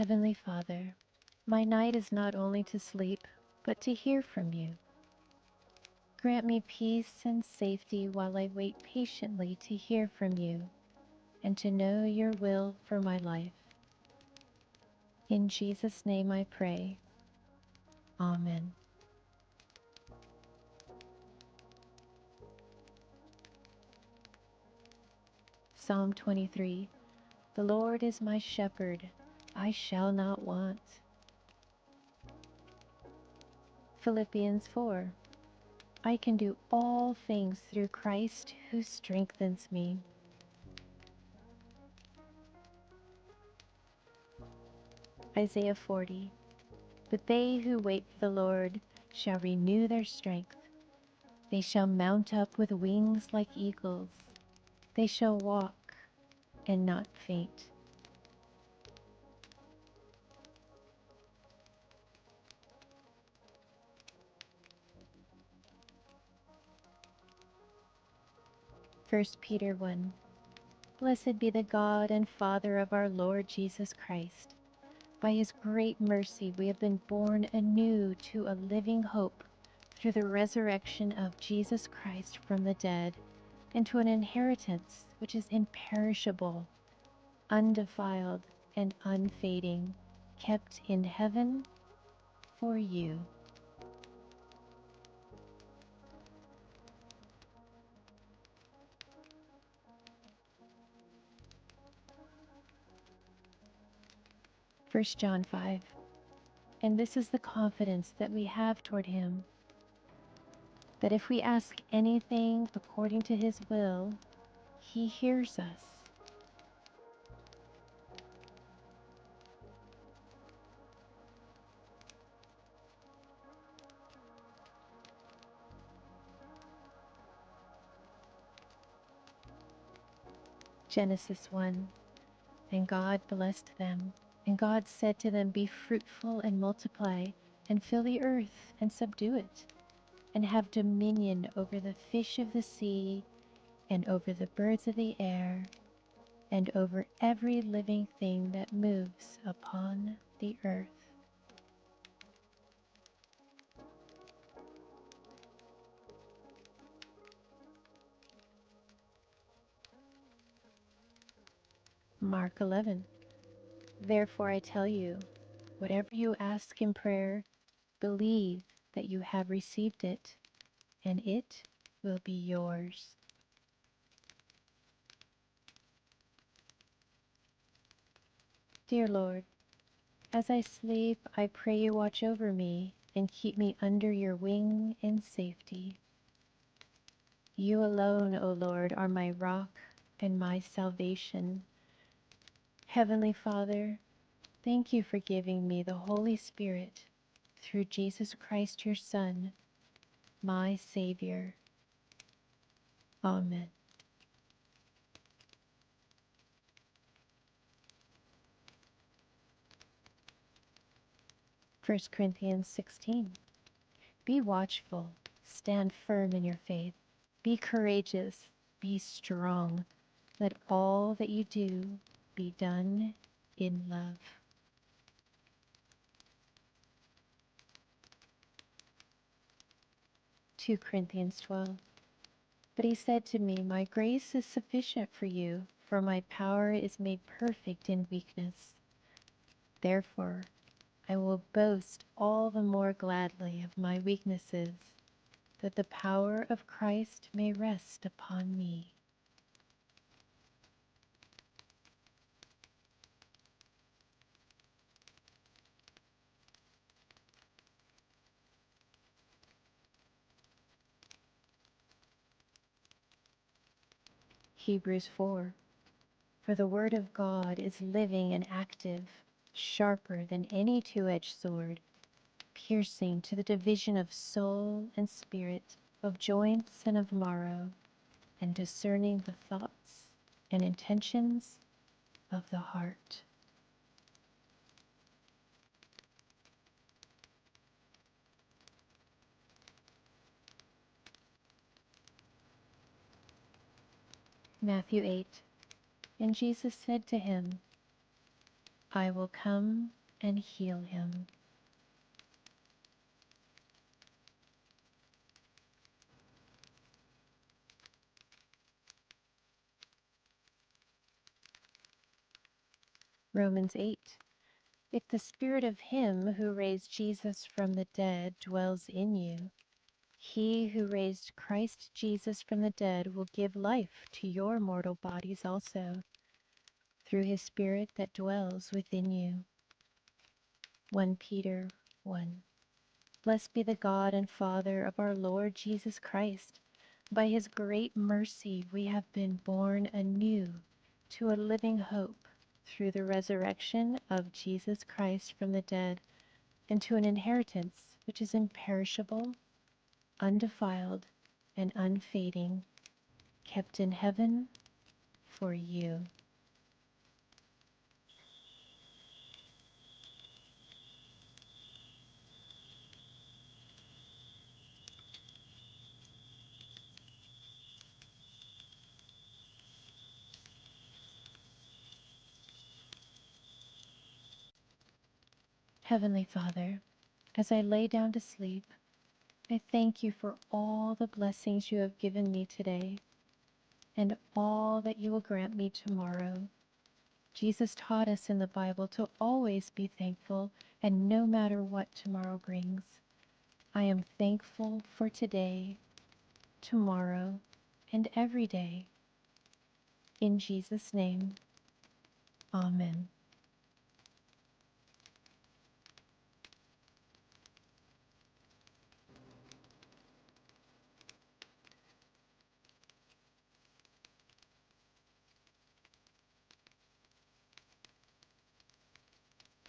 Heavenly Father, my night is not only to sleep, but to hear from you. Grant me peace and safety while I wait patiently to hear from you and to know your will for my life. In Jesus' name I pray. Amen. Psalm 23. The Lord is my shepherd, I shall not want. Philippians 4. I can do all things through Christ who strengthens me. Isaiah 40. But they who wait for the Lord shall renew their strength. They shall mount up with wings like eagles. They shall walk and not faint. First Peter 1. Blessed be the God and Father of our Lord Jesus Christ. By his great mercy we have been born anew to a living hope through the resurrection of Jesus Christ from the dead, into an inheritance which is imperishable, undefiled, and unfading, kept in heaven for you. First John 5. And this is the confidence that we have toward him, that if we ask anything according to his will, he hears us. Genesis 1. And God blessed them, and God said to them, be fruitful and multiply, and fill the earth and subdue it, and have dominion over the fish of the sea, and over the birds of the air, and over every living thing that moves upon the earth. Mark 11. Therefore I tell you, whatever you ask in prayer, believe that you have received it, and it will be yours. Dear Lord, as I sleep, I pray you watch over me and keep me under your wing in safety. You alone, O Lord, are my rock and my salvation. Heavenly Father, thank you for giving me the Holy Spirit through Jesus Christ, your Son, my Savior. Amen. First Corinthians 16. Be watchful, stand firm in your faith, be courageous, be strong. Let all that you do be done in love. 2 Corinthians 12. But he said to me, my grace is sufficient for you, for my power is made perfect in weakness. Therefore, I will boast all the more gladly of my weaknesses, that the power of Christ may rest upon me. Hebrews 4. For the word of God is living and active, sharper than any two-edged sword, piercing to the division of soul and spirit, of joints and of marrow, and discerning the thoughts and intentions of the heart. Matthew 8. And Jesus said to him, I will come and heal him. Romans 8. If the spirit of him who raised Jesus from the dead dwells in you, he who raised Christ Jesus from the dead will give life to your mortal bodies also, through his Spirit that dwells within you. 1 Peter 1. Blessed be the God and Father of our Lord Jesus Christ. By his great mercy we have been born anew to a living hope through the resurrection of Jesus Christ from the dead, and to an inheritance which is imperishable, undefiled, and unfading, kept in heaven for you. Heavenly Father, as I lay down to sleep, I thank you for all the blessings you have given me today and all that you will grant me tomorrow. Jesus taught us in the Bible to always be thankful, and no matter what tomorrow brings. I am thankful for today, tomorrow, and every day. In Jesus' name, Amen.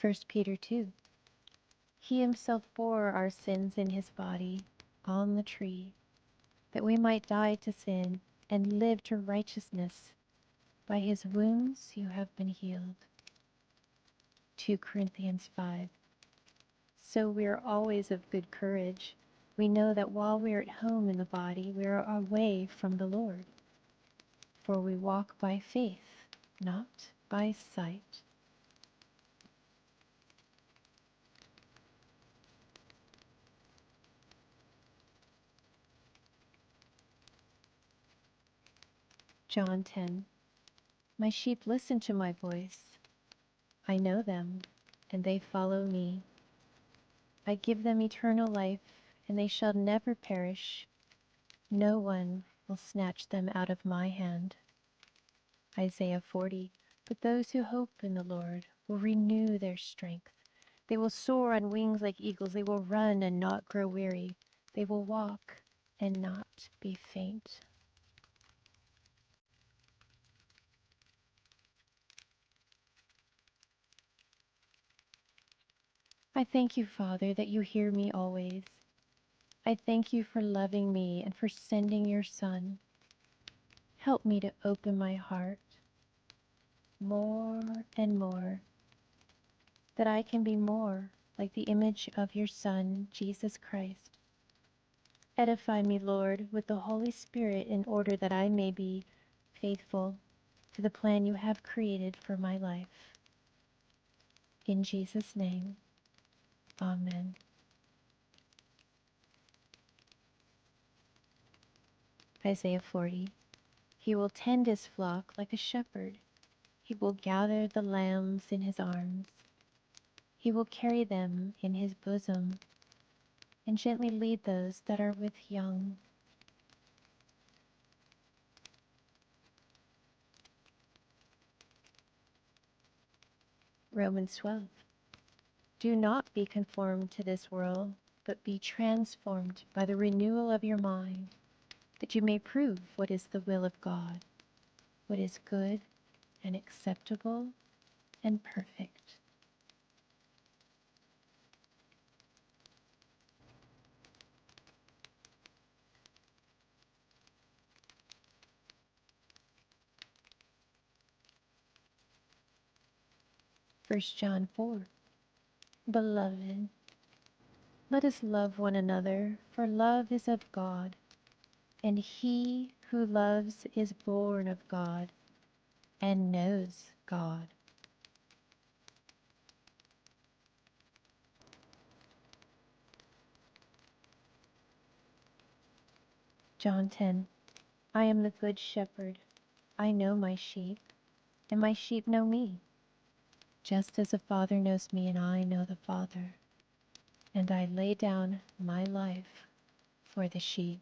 First Peter 2. He himself bore our sins in his body on the tree, that we might die to sin and live to righteousness. By his wounds you have been healed. 2 Corinthians 5. So we are always of good courage. We know that while we are at home in the body, we are away from the Lord. For we walk by faith, not by sight. John 10. My sheep listen to my voice. I know them, and they follow me. I give them eternal life, and they shall never perish. No one will snatch them out of my hand. Isaiah 40. But those who hope in the Lord will renew their strength. They will soar on wings like eagles. They will run and not grow weary. They will walk and not be faint. I thank you, Father, that you hear me always. I thank you for loving me and for sending your Son. Help me to open my heart more and more, that I can be more like the image of your Son, Jesus Christ. Edify me, Lord, with the Holy Spirit in order that I may be faithful to the plan you have created for my life. In Jesus' name, Amen. Isaiah 40. He will tend his flock like a shepherd. He will gather the lambs in his arms. He will carry them in his bosom and gently lead those that are with young. Romans 12. Do not be conformed to this world, but be transformed by the renewal of your mind, that you may prove what is the will of God, what is good and acceptable and perfect. First John 4. Beloved, let us love one another, for love is of God, and he who loves is born of God and knows God. John 10. I am the good shepherd. I know my sheep, and my sheep know me, just as the Father knows me and I know the Father, and I lay down my life for the sheep.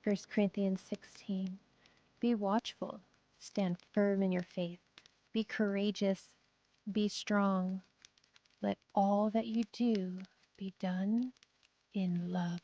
First Corinthians 16. Be watchful, stand firm in your faith, be courageous, be strong. Let all that you do be done in love.